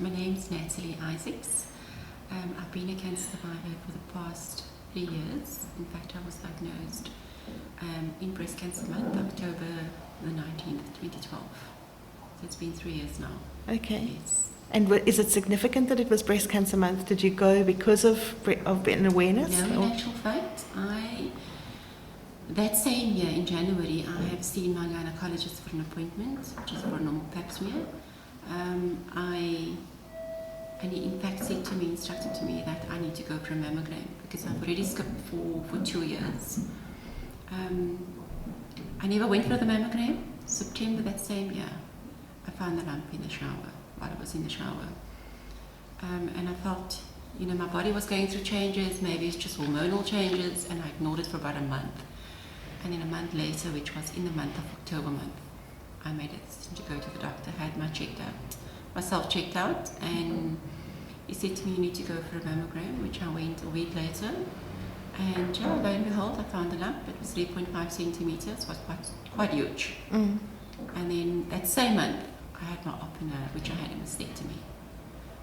My name's Natalie Isaacs. I've been a cancer survivor for the past 3 years. In fact, I was diagnosed in breast cancer month, October the 19th, 2012. So it's been 3 years now. Okay. Yes. And is it significant that it was breast cancer month? Did you go because of an awareness? No, in actual fact, that same year in January, I have seen my gynecologist for an appointment, which is for a normal pap smear. And he in fact said to me, instructed to me that I need to go for a mammogram because I've already skipped for 2 years. I never went for the mammogram. September that same year, I found the lump in the shower while I was in the shower. And I felt, my body was going through changes, maybe it's just hormonal changes, and I ignored it for about a month. And then a month later, which was in the month of October month, I made a decision to go to the doctor, had myself checked out, and he said to me, you need to go for a mammogram, which I went a week later. And yeah, lo and behold, I found the lump. It was 3.5 centimeters, was quite huge. Mm. And then that same month, I had my op, which I had a mastectomy.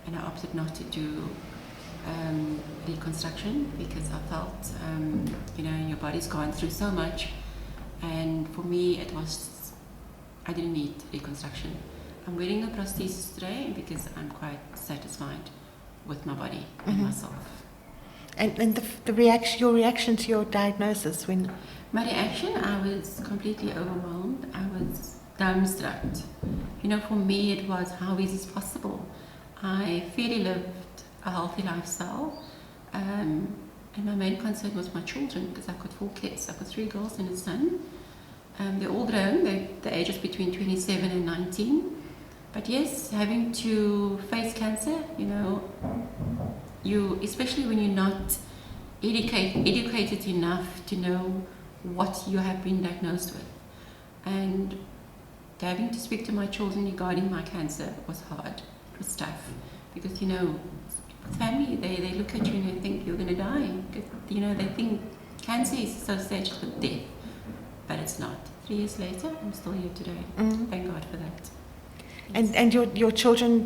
And I opted not to do reconstruction because I felt, your body's gone through so much. And for me, I didn't need reconstruction. I'm wearing a prosthesis today because I'm quite satisfied with my body and myself. And your reaction to your diagnosis when? My reaction, I was completely overwhelmed. I was dumbstruck. For me, it was, how is this possible? I fairly lived a healthy lifestyle, and my main concern was my children because I've got 4 kids. I've got 3 girls and a son. They're all grown. The ages between 27 and 19. But yes, having to face cancer, especially when you're not educated enough to know what you have been diagnosed with. And having to speak to my children regarding my cancer was hard. It was tough. Because, family, they look at you and they think you're going to die. They think cancer is associated with death. But it's not. 3 years later, I'm still here today. Thank God for that. Yes. And your children,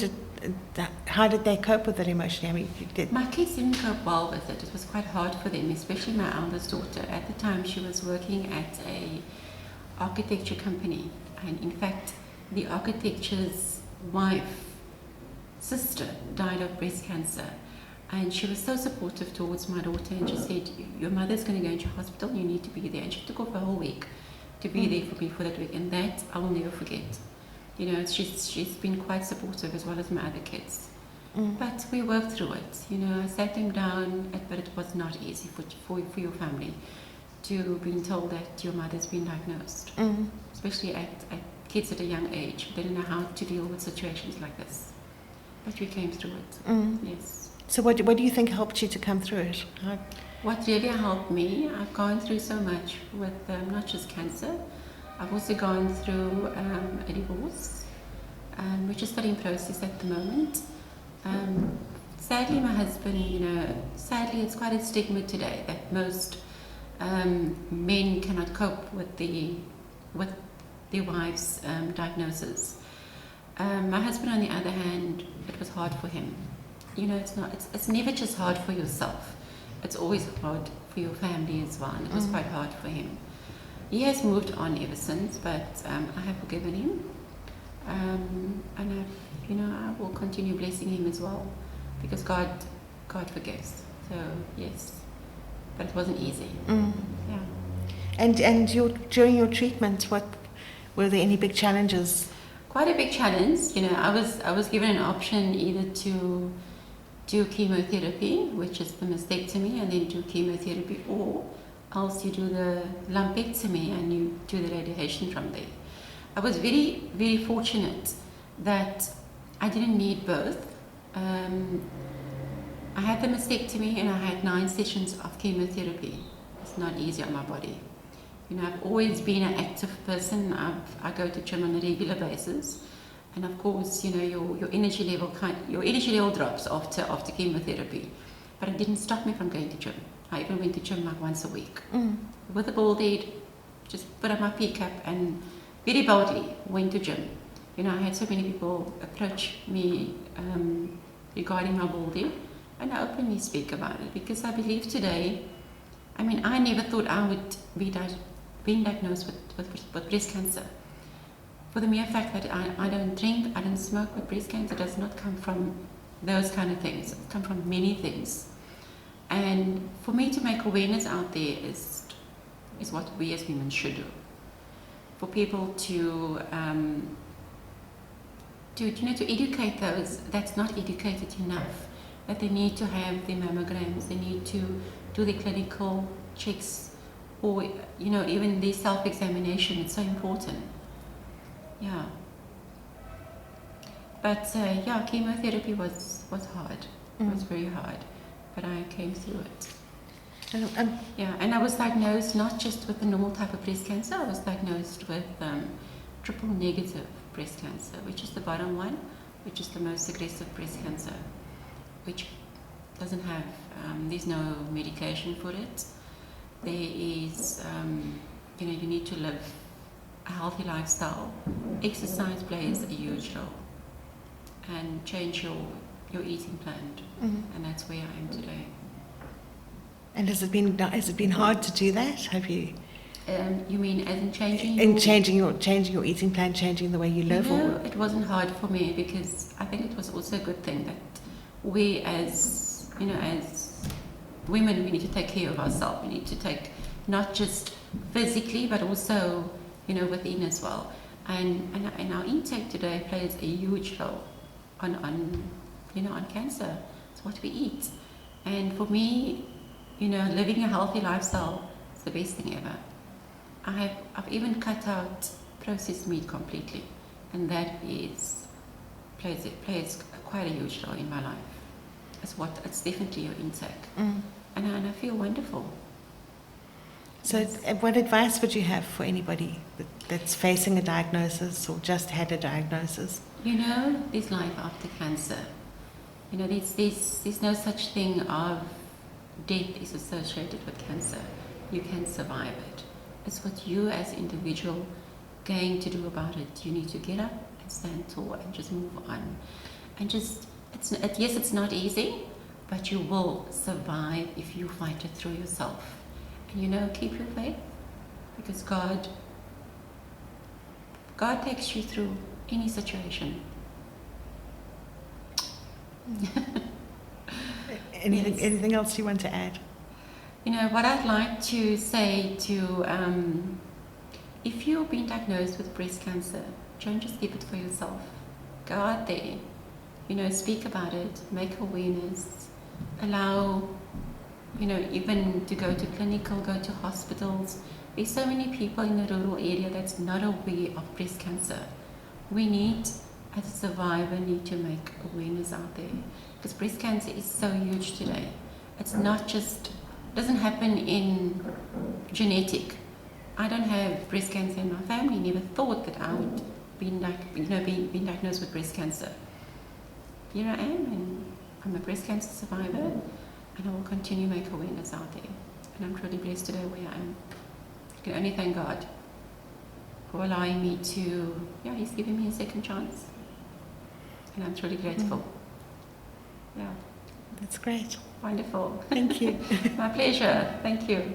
how did they cope with it emotionally? My kids didn't cope well with it. It was quite hard for them, especially my eldest daughter. At the time, she was working at a architecture company. And in fact, the architecture's sister died of breast cancer. And she was so supportive towards my daughter, and she said, your mother's going to go into hospital, you need to be there. And she took off a whole week to be there for me for that week, and that I will never forget. She's been quite supportive as well as my other kids. But we worked through it. I sat them down, but it was not easy for your family to being told that your mother's been diagnosed, especially at kids at a young age. They don't know how to deal with situations like this. But we came through it, yes. So what do you think helped you to come through it? What really helped me, I've gone through so much with not just cancer. I've also gone through a divorce, which is still in process at the moment. Sadly, my husband, sadly it's quite a stigma today that most men cannot cope with their wife's diagnosis. My husband, on the other hand, it was hard for him. It's never just hard for yourself. It's always hard for your family as well, and it was quite hard for him. He has moved on ever since, but I have forgiven him, and I will continue blessing him as well, because God forgives. So yes, but it wasn't easy. Yeah. And during your treatment, were there any big challenges? Quite a big challenge. I was given an option either to do chemotherapy, which is the mastectomy, and then do chemotherapy, or else you do the lumpectomy and you do the radiation from there. I was very, very fortunate that I didn't need both. I had the mastectomy and I had 9 sessions of chemotherapy. It's not easy on my body. I've always been an active person. I go to gym on a regular basis, and of course, your energy level drops after chemotherapy. But it didn't stop me from going to gym. I even went to gym like once a week with a bald head, just put on my pee cap and very boldly went to gym. You know, I had so many people approach me regarding my balding, and I openly speak about it because I believe today, I mean, I never thought I would be being diagnosed with breast cancer. For the mere fact that I don't drink, I don't smoke, but breast cancer does not come from those kind of things. It comes from many things. And for me to make awareness out there is what we as women should do. For people to educate those that's not educated enough, that they need to have their mammograms, they need to do their clinical checks, or even their self-examination. It's so important. Yeah. But chemotherapy was hard. It was very hard, but I came through it. And I was diagnosed not just with the normal type of breast cancer. I was diagnosed with triple negative breast cancer, which is the bottom one, which is the most aggressive breast cancer, which doesn't have, there's no medication for it. There is, you need to live a healthy lifestyle. Exercise plays a huge role, and change your eating plan, and that's where I am today. And has it been hard to do that? Have you? You mean as in changing? Changing your eating plan, changing the way you live? No, it wasn't hard for me because I think it was also a good thing that we as women, we need to take care of ourselves. We need to take not just physically but also within as well. And our intake today plays a huge role on cancer. It's what we eat. And for me, living a healthy lifestyle is the best thing ever. I've even cut out processed meat completely, and that plays quite a huge role in my life. It's definitely your intake, and I feel wonderful. So, what advice would you have for anybody that's facing a diagnosis or just had a diagnosis? There's life after cancer. There's no such thing of death is associated with cancer. You can survive it. It's what you as an individual going to do about it. You need to get up and stand tall and just move on. And yes, it's not easy, but you will survive if you fight it through yourself. And keep your faith, because God takes you through any situation. Anything else you want to add? What I'd like to say to, if you've been diagnosed with breast cancer, don't just keep it for yourself. Go out there, speak about it, make awareness, allow, even to go to clinical, go to hospitals. There's so many people in the rural area that's not aware of breast cancer. We need, as a survivor, need to make awareness out there, because breast cancer is so huge today. It's not just, doesn't happen in genetic. I don't have breast cancer in my family. Never thought that I would be diagnosed with breast cancer. Here I am, and I'm a breast cancer survivor, and I will continue to make awareness out there. And I'm truly blessed today where I am. I can only thank God for allowing me to, He's given me a second chance. And I'm truly grateful. Yeah. That's great. Wonderful. Thank you. My pleasure. Thank you.